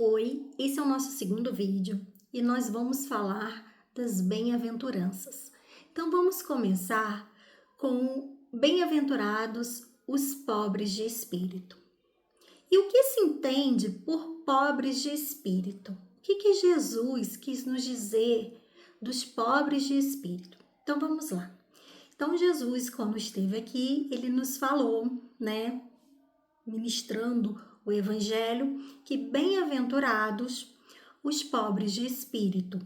Oi, esse é o nosso segundo vídeo e nós vamos falar das bem-aventuranças. Então vamos começar com bem-aventurados os pobres de espírito. E o que se entende por pobres de espírito? O que Jesus quis nos dizer dos pobres de espírito? Então vamos lá. Então Jesus, quando esteve aqui, ele nos falou, ministrando o Evangelho, que bem-aventurados os pobres de espírito,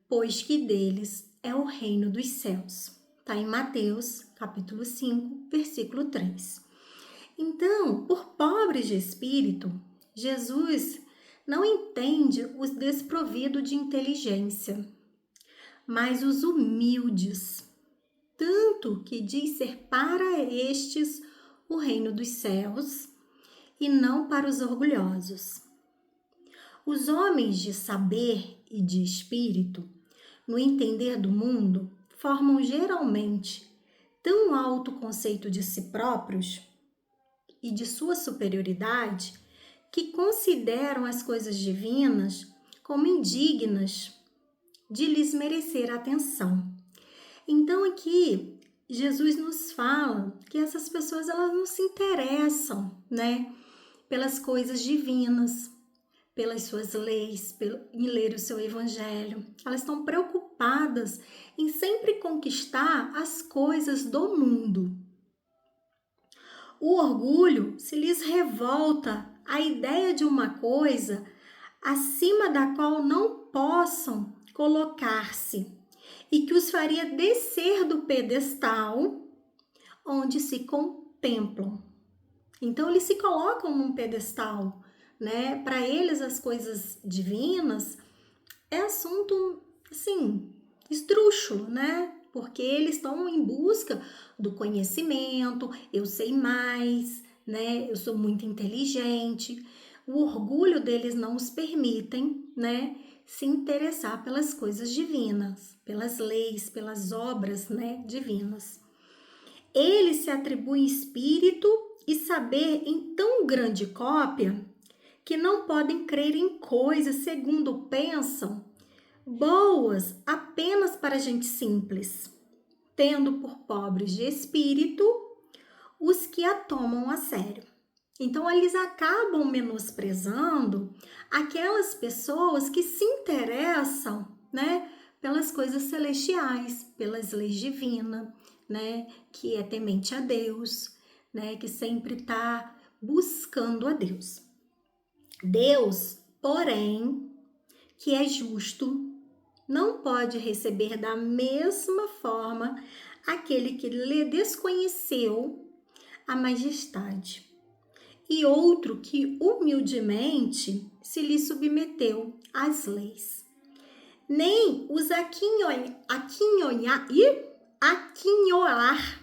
pois que deles é o reino dos céus. Está em Mateus, capítulo 5, versículo 3. Então, por pobres de espírito, Jesus não entende os desprovidos de inteligência, mas os humildes, tanto que diz ser para estes o reino dos céus, e não para os orgulhosos. Os homens de saber e de espírito, no entender do mundo, formam geralmente tão alto conceito de si próprios e de sua superioridade que consideram as coisas divinas como indignas de lhes merecer atenção. Então aqui Jesus nos fala que essas pessoas elas não se interessam, pelas coisas divinas, pelas suas leis, em ler o seu evangelho. Elas estão preocupadas em sempre conquistar as coisas do mundo. O orgulho se lhes revolta a ideia de uma coisa acima da qual não possam colocar-se e que os faria descer do pedestal onde se contemplam. Então, eles se colocam num pedestal, Para eles, as coisas divinas é assunto, assim, esdrúxulo, Porque eles estão em busca do conhecimento, eu sei mais, Eu sou muito inteligente. O orgulho deles não os permitem, se interessar pelas coisas divinas, pelas leis, pelas obras, divinas. Eles se atribuem espírito e saber em tão grande cópia que não podem crer em coisas, segundo pensam, boas apenas para gente simples, tendo por pobres de espírito os que a tomam a sério. Então, eles acabam menosprezando aquelas pessoas que se interessam, pelas coisas celestiais, pelas leis divinas, que é temente a Deus, que sempre está buscando a Deus. Deus, porém, que é justo, não pode receber da mesma forma aquele que lhe desconheceu a majestade e outro que humildemente se lhe submeteu às leis. Nem os aquinhoar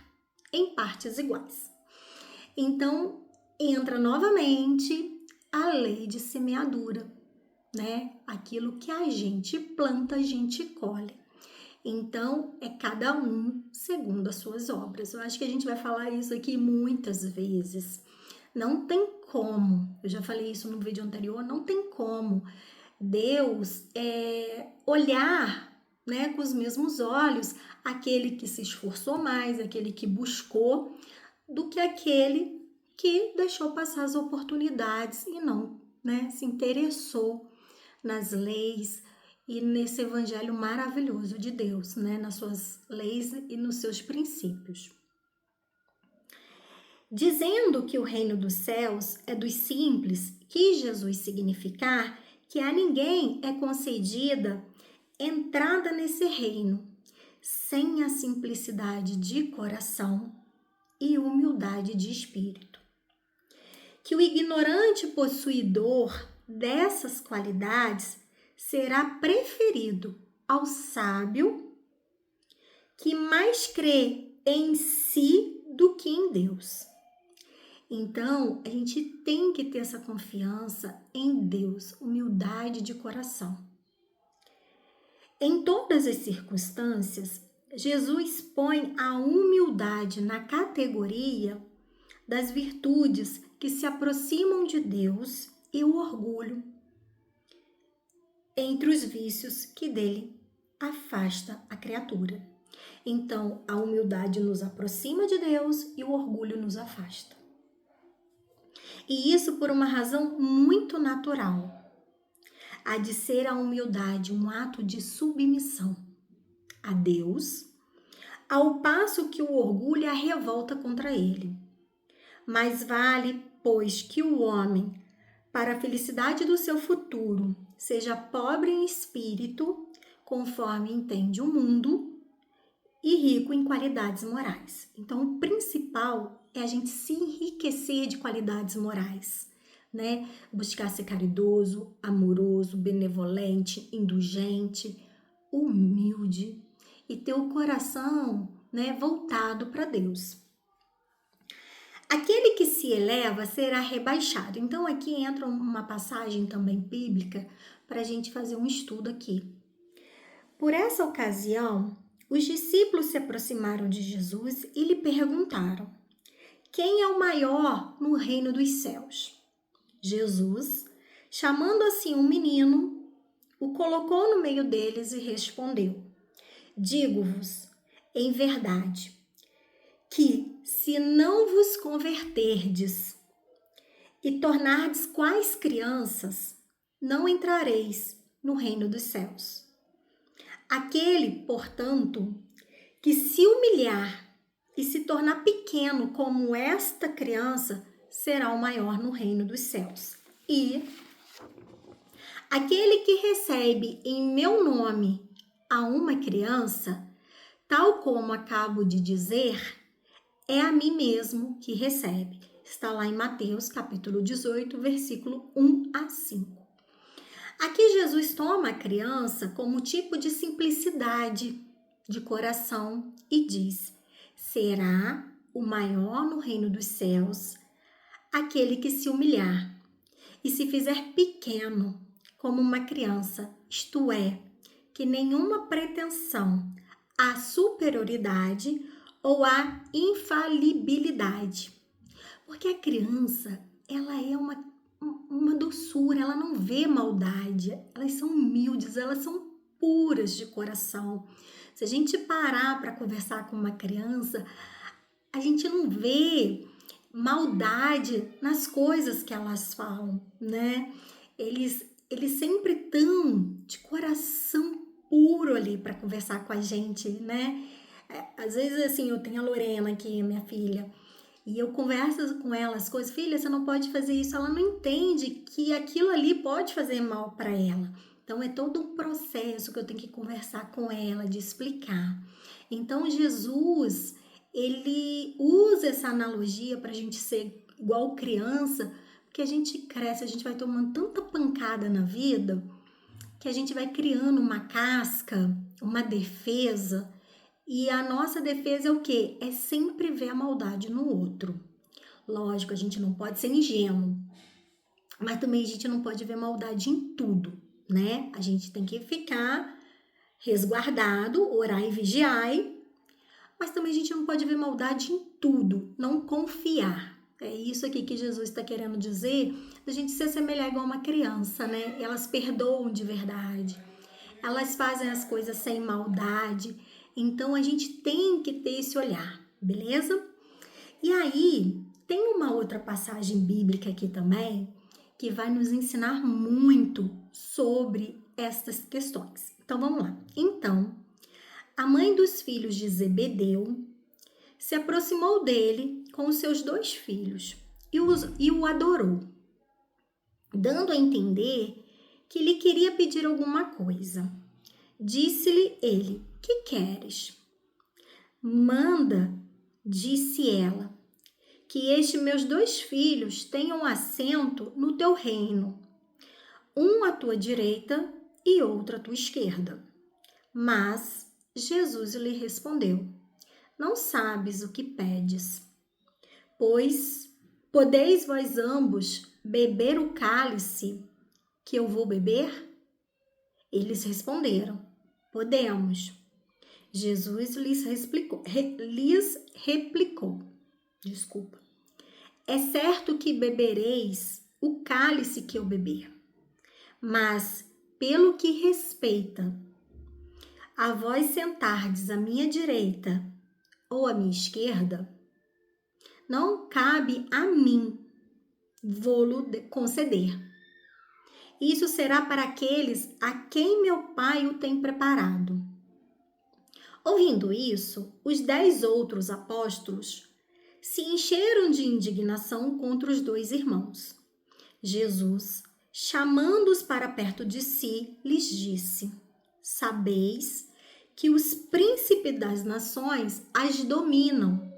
em partes iguais. Então, entra novamente a lei de semeadura, Aquilo que a gente planta, a gente colhe. Então, é cada um segundo as suas obras. Eu acho que a gente vai falar isso aqui muitas vezes. Não tem como, eu já falei isso no vídeo anterior, não tem como Deus olhar, com os mesmos olhos aquele que se esforçou mais, aquele que buscou, do que aquele que deixou passar as oportunidades e não, se interessou nas leis e nesse evangelho maravilhoso de Deus, nas suas leis e nos seus princípios. Dizendo que o reino dos céus é dos simples, quis Jesus significar que a ninguém é concedida entrada nesse reino sem a simplicidade de coração e humildade de espírito. Que o ignorante possuidor dessas qualidades será preferido ao sábio que mais crê em si do que em Deus. Então, a gente tem que ter essa confiança em Deus, humildade de coração. Em todas as circunstâncias, Jesus põe a humildade na categoria das virtudes que se aproximam de Deus e o orgulho entre os vícios que dele afasta a criatura. Então, a humildade nos aproxima de Deus e o orgulho nos afasta. E isso por uma razão muito natural. Há de ser a humildade um ato de submissão a Deus, ao passo que o orgulho é a revolta contra ele. Mais vale, pois, que o homem, para a felicidade do seu futuro, seja pobre em espírito, conforme entende o mundo, e rico em qualidades morais. Então, o principal é a gente se enriquecer de qualidades morais, né? Buscar ser caridoso, amoroso, benevolente, indulgente, humilde e ter o coração, né, voltado para Deus. Aquele que se eleva será rebaixado. Então, aqui entra uma passagem também bíblica para a gente fazer um estudo aqui. Por essa ocasião, os discípulos se aproximaram de Jesus e lhe perguntaram: quem é o maior no reino dos céus? Jesus, chamando assim um menino, o colocou no meio deles e respondeu: digo-vos, em verdade, que se não vos converterdes e tornardes quais crianças, não entrareis no reino dos céus. Aquele, portanto, que se humilhar e se tornar pequeno como esta criança, será o maior no reino dos céus. E aquele que recebe em meu nome a uma criança, tal como acabo de dizer, é a mim mesmo que recebe. Está lá em Mateus, capítulo 18, versículo 1 a 5. Aqui Jesus toma a criança como tipo de simplicidade de coração e diz: será o maior no reino dos céus aquele que se humilhar e se fizer pequeno como uma criança, isto é, que nenhuma pretensão à superioridade ou à infalibilidade. Porque a criança, ela é uma doçura, ela não vê maldade, elas são humildes, elas são puras de coração. Se a gente parar para conversar com uma criança, a gente não vê maldade nas coisas que elas falam, né? Eles sempre estão de coração puro ali para conversar com a gente, né? Às vezes, assim, eu tenho a Lorena aqui, minha filha, e eu converso com ela as coisas, filha, você não pode fazer isso. Ela não entende que aquilo ali pode fazer mal para ela. Então, é todo um processo que eu tenho que conversar com ela, de explicar. Então, Jesus, ele usa essa analogia para a gente ser igual criança, porque a gente cresce, a gente vai tomando tanta pancada na vida, que a gente vai criando uma casca, uma defesa. E a nossa defesa é o quê? É sempre ver a maldade no outro. Lógico, a gente não pode ser ingênuo, mas também a gente não pode ver maldade em tudo, né? A gente tem que ficar resguardado, orar e vigiar, mas também a gente não pode ver maldade em tudo, não confiar. É isso aqui que Jesus está querendo dizer, da gente se assemelhar igual uma criança, né? Elas perdoam de verdade, elas fazem as coisas sem maldade. Então, a gente tem que ter esse olhar, beleza? E aí, tem uma outra passagem bíblica aqui também, que vai nos ensinar muito sobre estas questões. Então, vamos lá. Então, a mãe dos filhos de Zebedeu se aproximou dele com os seus 2 filhos e o adorou, dando a entender que lhe queria pedir alguma coisa. Disse-lhe ele: que queres? Manda, disse ela, que estes meus 2 filhos tenham assento no teu reino, um à tua direita e outro à tua esquerda. Mas Jesus lhe respondeu: não sabes o que pedes. Pois podeis vós ambos beber o cálice que eu vou beber? Eles responderam: podemos. Jesus lhes replicou, é certo que bebereis o cálice que eu beber, mas pelo que respeita a vós sentardes à minha direita ou à minha esquerda, não cabe a mim vô-lo conceder. Isso será para aqueles a quem meu Pai o tem preparado. Ouvindo isso, os 10 outros apóstolos se encheram de indignação contra os 2 irmãos. Jesus, chamando-os para perto de si, lhes disse: sabeis que os príncipes das nações as dominam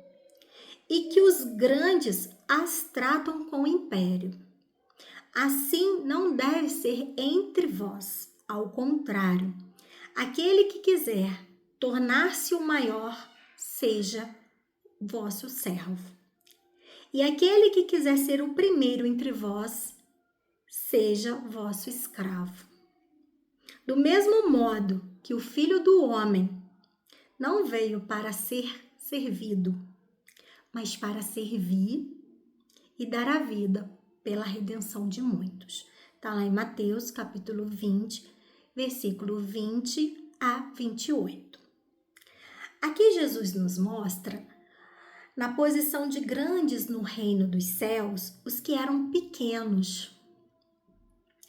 e que os grandes as tratam com império. Assim não deve ser entre vós. Ao contrário, aquele que quiser tornar-se o maior, seja vosso servo. E aquele que quiser ser o primeiro entre vós, seja vosso escravo. Do mesmo modo que o Filho do Homem não veio para ser servido, mas para servir e dar a vida pela redenção de muitos. Está lá em Mateus, capítulo 20, versículo 20 a 28. Aqui Jesus nos mostra, na posição de grandes no reino dos céus, os que eram pequenos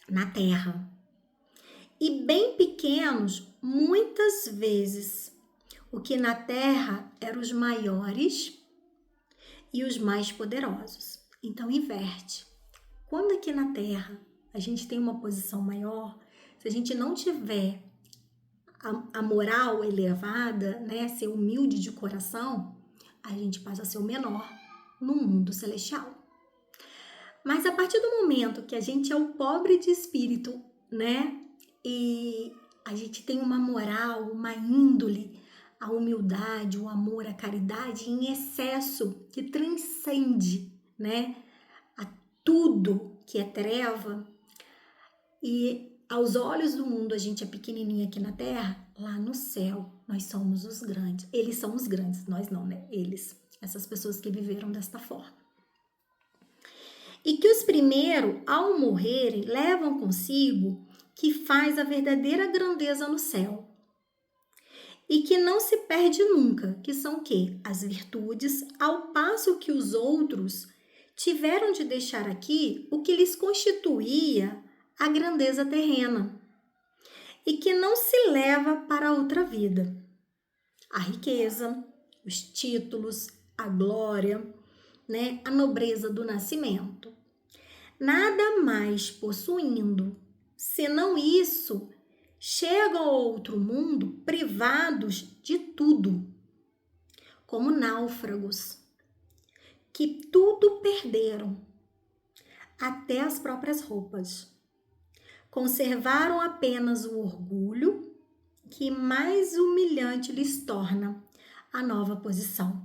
na terra. E bem pequenos, muitas vezes, o que na terra eram os maiores e os mais poderosos. Então, inverte. Quando aqui na terra a gente tem uma posição maior, se a gente não tiver a moral elevada, né, ser humilde de coração, a gente passa a ser o menor no mundo celestial. Mas a partir do momento que a gente é o pobre de espírito, né, e a gente tem uma moral, uma índole, a humildade, o amor, a caridade em excesso que transcende, né, a tudo que é treva, e aos olhos do mundo a gente é pequenininho aqui na terra, lá no céu nós somos os grandes. Eles são os grandes, nós não, né? Eles, essas pessoas que viveram desta forma. E que os primeiros, ao morrerem, levam consigo que faz a verdadeira grandeza no céu. E que não se perde nunca, que são o quê? As virtudes, ao passo que os outros tiveram de deixar aqui o que lhes constituía a grandeza terrena. E que não se leva para outra vida. A riqueza, os títulos, a glória, né? A nobreza do nascimento. Nada mais possuindo, senão isso, chegam ao outro mundo privados de tudo, como náufragos, que tudo perderam, até as próprias roupas. Conservaram apenas o orgulho, que mais humilhante lhes torna a nova posição.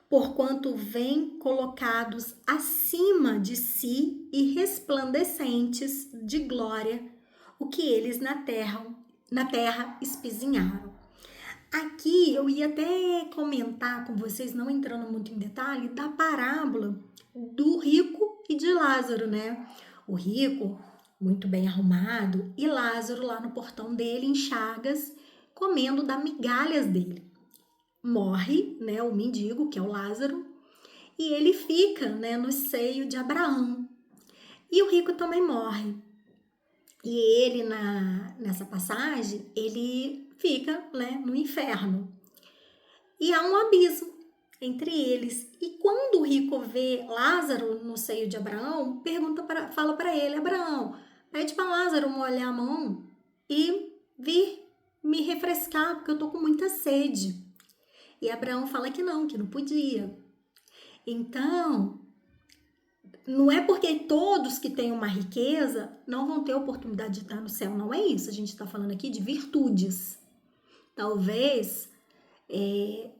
Porquanto vêm colocados acima de si e resplandecentes de glória, o que eles na terra espizinharam. Aqui eu ia até comentar com vocês, não entrando muito em detalhe, da parábola do rico e de Lázaro, né? O rico, muito bem arrumado, e Lázaro lá no portão dele, em chagas, comendo das migalhas dele. Morre, né, o mendigo, que é o Lázaro, e ele fica, né, no seio de Abraão. E o rico também morre. E ele, nessa passagem, ele fica, né, no inferno. E há um abismo entre eles. E quando o rico vê Lázaro no seio de Abraão, fala para ele: Abraão, pede para Lázaro molhar a mão e vir me refrescar, porque eu tô com muita sede. E Abraão fala que não podia. Então, não é porque todos que têm uma riqueza não vão ter oportunidade de estar no céu, não é isso. A gente está falando aqui de virtudes. Talvez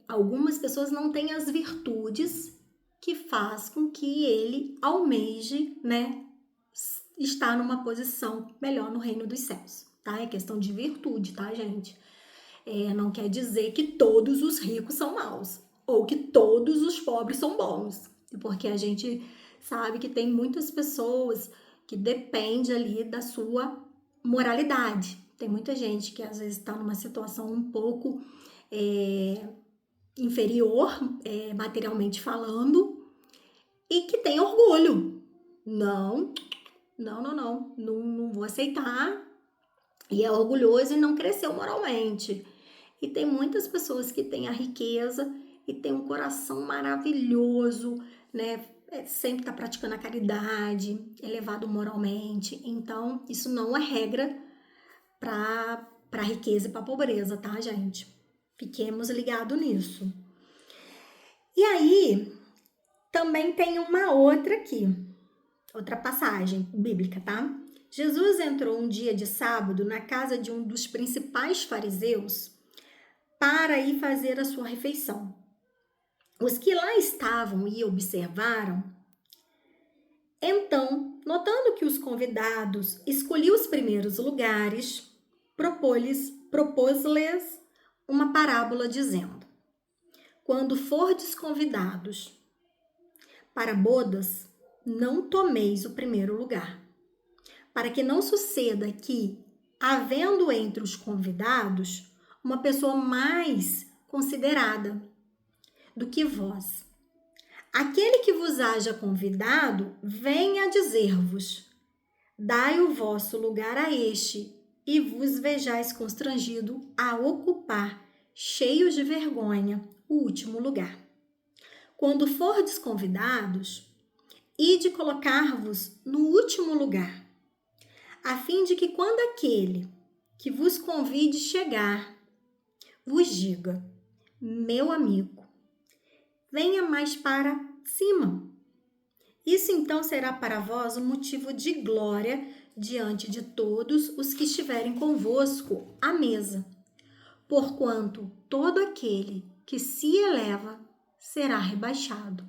algumas pessoas não tenham as virtudes que faz com que ele almeje, né, estar numa posição melhor no reino dos céus, tá? É questão de virtude, tá, gente? Não quer dizer que todos os ricos são maus ou que todos os pobres são bons, porque a gente sabe que tem muitas pessoas que dependem ali da sua moralidade. Tem muita gente que às vezes está numa situação um pouco inferior, materialmente falando, e que tem orgulho. Não vou aceitar. E é orgulhoso e não cresceu moralmente. E tem muitas pessoas que têm a riqueza e têm um coração maravilhoso, né? Sempre está praticando a caridade, elevado moralmente. Então, isso não é regra para a riqueza e para a pobreza, tá, gente? Fiquemos ligados nisso. E aí, também tem uma outra aqui, outra passagem bíblica, tá? Jesus entrou um dia de sábado na casa de um dos principais fariseus para ir fazer a sua refeição. Os que lá estavam e observaram, então, notando que os convidados escolhiam os primeiros lugares, propôs-lhes uma parábola dizendo: quando fordes convidados para bodas, não tomeis o primeiro lugar, para que não suceda que, havendo entre os convidados uma pessoa mais considerada do que vós, aquele que vos haja convidado venha dizer-vos: dai o vosso lugar a este, e vos vejais constrangido a ocupar, cheios de vergonha, o último lugar. Quando fordes convidados, ide colocar-vos no último lugar, a fim de que quando aquele que vos convide chegar, vos diga: meu amigo, venha mais para cima. Isso então será para vós um motivo de glória diante de todos os que estiverem convosco à mesa. Porquanto todo aquele que se eleva será rebaixado,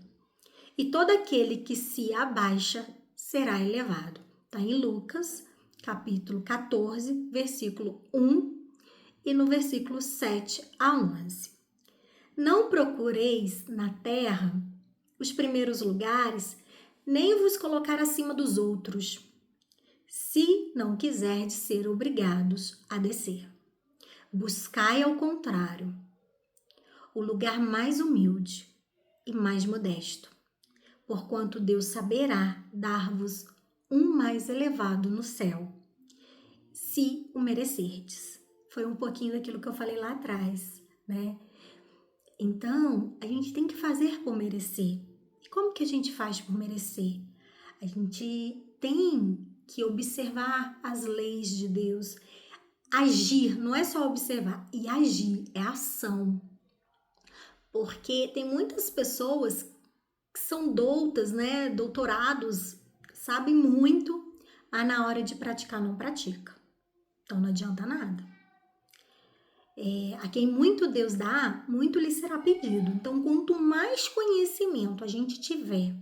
e todo aquele que se abaixa será elevado. Está em Lucas, capítulo 14, versículo 1 e no versículo 7 a 11. Não procureis na terra os primeiros lugares, nem vos colocar acima dos outros, se não quiserdes ser obrigados a descer. Buscai, ao contrário, o lugar mais humilde e mais modesto, porquanto Deus saberá dar-vos um mais elevado no céu, se o merecerdes. Foi um pouquinho daquilo que eu falei lá atrás, né? Então, a gente tem que fazer por merecer. E como que a gente faz por merecer? A gente tem que observar as leis de Deus, agir, não é só observar, e agir, é ação. Porque tem muitas pessoas que são doutas, né, doutorados, sabem muito, mas na hora de praticar não pratica. Então não adianta nada. A quem muito Deus dá, muito lhe será pedido. Então, quanto mais conhecimento a gente tiver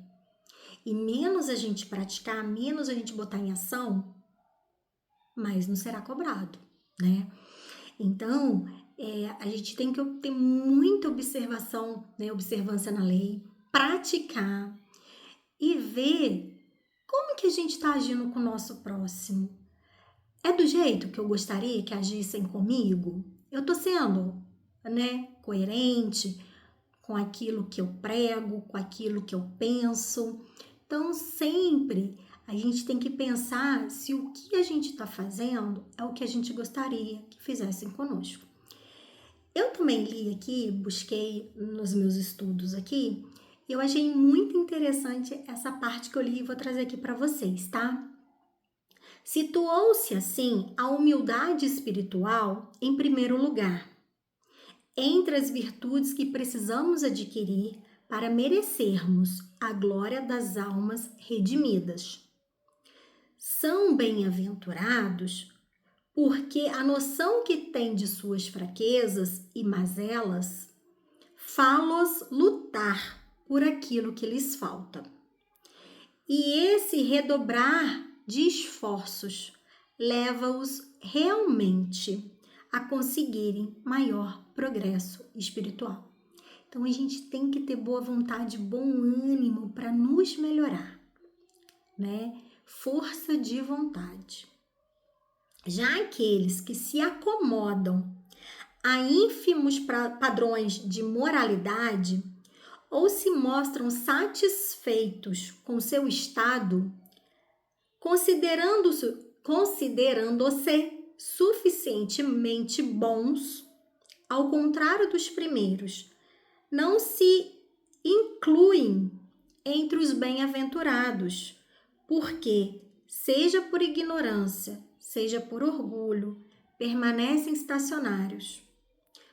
e menos a gente praticar, menos a gente botar em ação, mais não será cobrado, né? Então, a gente tem que ter muita observação, né? Observância na lei, praticar e ver como que a gente está agindo com o nosso próximo. É do jeito que eu gostaria que agissem comigo? Eu tô sendo, né, coerente com aquilo que eu prego, com aquilo que eu penso. Então, sempre a gente tem que pensar se o que a gente está fazendo é o que a gente gostaria que fizessem conosco. Eu também li aqui, busquei nos meus estudos aqui, e eu achei muito interessante essa parte que eu li e vou trazer aqui para vocês, tá? Situou-se, assim, a humildade espiritual em primeiro lugar, entre as virtudes que precisamos adquirir para merecermos a glória das almas redimidas. São bem-aventurados porque a noção que têm de suas fraquezas e mazelas fá-los lutar por aquilo que lhes falta. E esse redobrar de esforços leva-os realmente a conseguirem maior progresso espiritual. Então, a gente tem que ter boa vontade, bom ânimo para nos melhorar, né? Força de vontade. Já aqueles que se acomodam a ínfimos padrões de moralidade ou se mostram satisfeitos com seu estado, considerando-se suficientemente bons, ao contrário dos primeiros, não se incluem entre os bem-aventurados, porque, seja por ignorância, seja por orgulho, permanecem estacionários.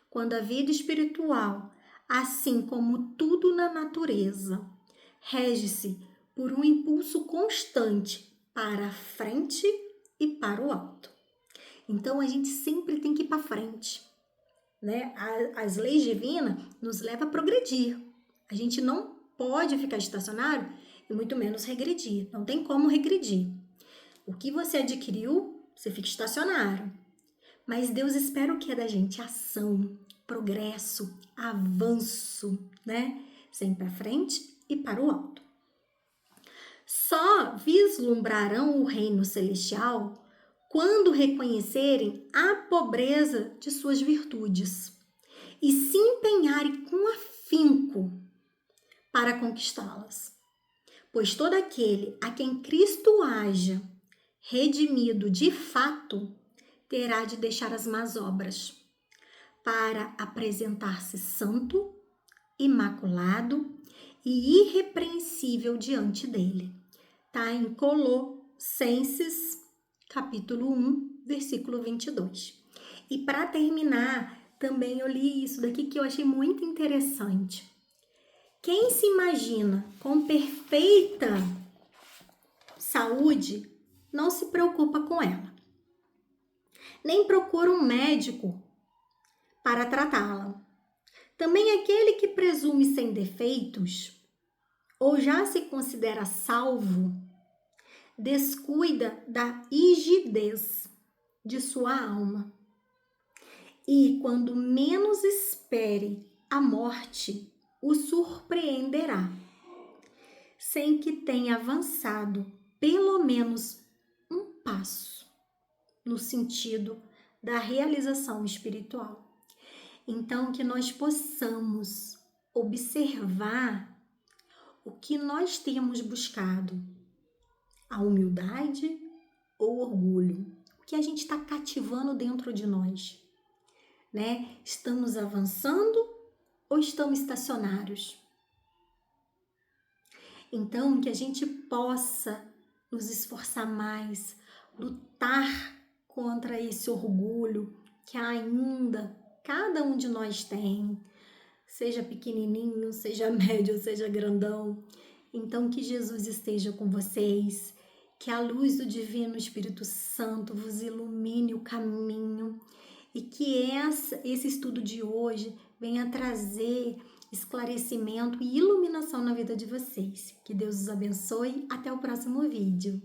Quando a vida espiritual, assim como tudo na natureza, rege-se por um impulso constante para a frente e para o alto. Então, a gente sempre tem que ir para frente, né? As leis divinas nos levam a progredir. A gente não pode ficar estacionário e muito menos regredir. Não tem como regredir. O que você adquiriu, você fica estacionário. Mas Deus espera o que é da gente? Ação, progresso, avanço, né? Sempre para frente e para o alto. Só vislumbrarão o reino celestial quando reconhecerem a pobreza de suas virtudes e se empenharem com afinco para conquistá-las. Pois todo aquele a quem Cristo haja redimido de fato, terá de deixar as más obras, para apresentar-se santo, imaculado e irrepreensível diante dele. Está em Colossenses, capítulo 1, versículo 22. E para terminar, também eu li isso daqui que eu achei muito interessante. Quem se imagina com perfeita saúde não se preocupa com ela, nem procura um médico para tratá-la. Também aquele que presume sem defeitos ou já se considera salvo, descuida da rigidez de sua alma. E quando menos espere, a morte o surpreenderá, sem que tenha avançado pelo menos um passo no sentido da realização espiritual. Então, que nós possamos observar o que nós temos buscado, a humildade ou o orgulho, o que a gente está cativando dentro de nós, né? Estamos avançando ou estamos estacionários? Então, que a gente possa nos esforçar mais, lutar contra esse orgulho que ainda cada um de nós tem, seja pequenininho, seja médio, seja grandão. Então, que Jesus esteja com vocês, que a luz do Divino Espírito Santo vos ilumine o caminho e que esse estudo de hoje venha trazer esclarecimento e iluminação na vida de vocês. Que Deus os abençoe. Até o próximo vídeo.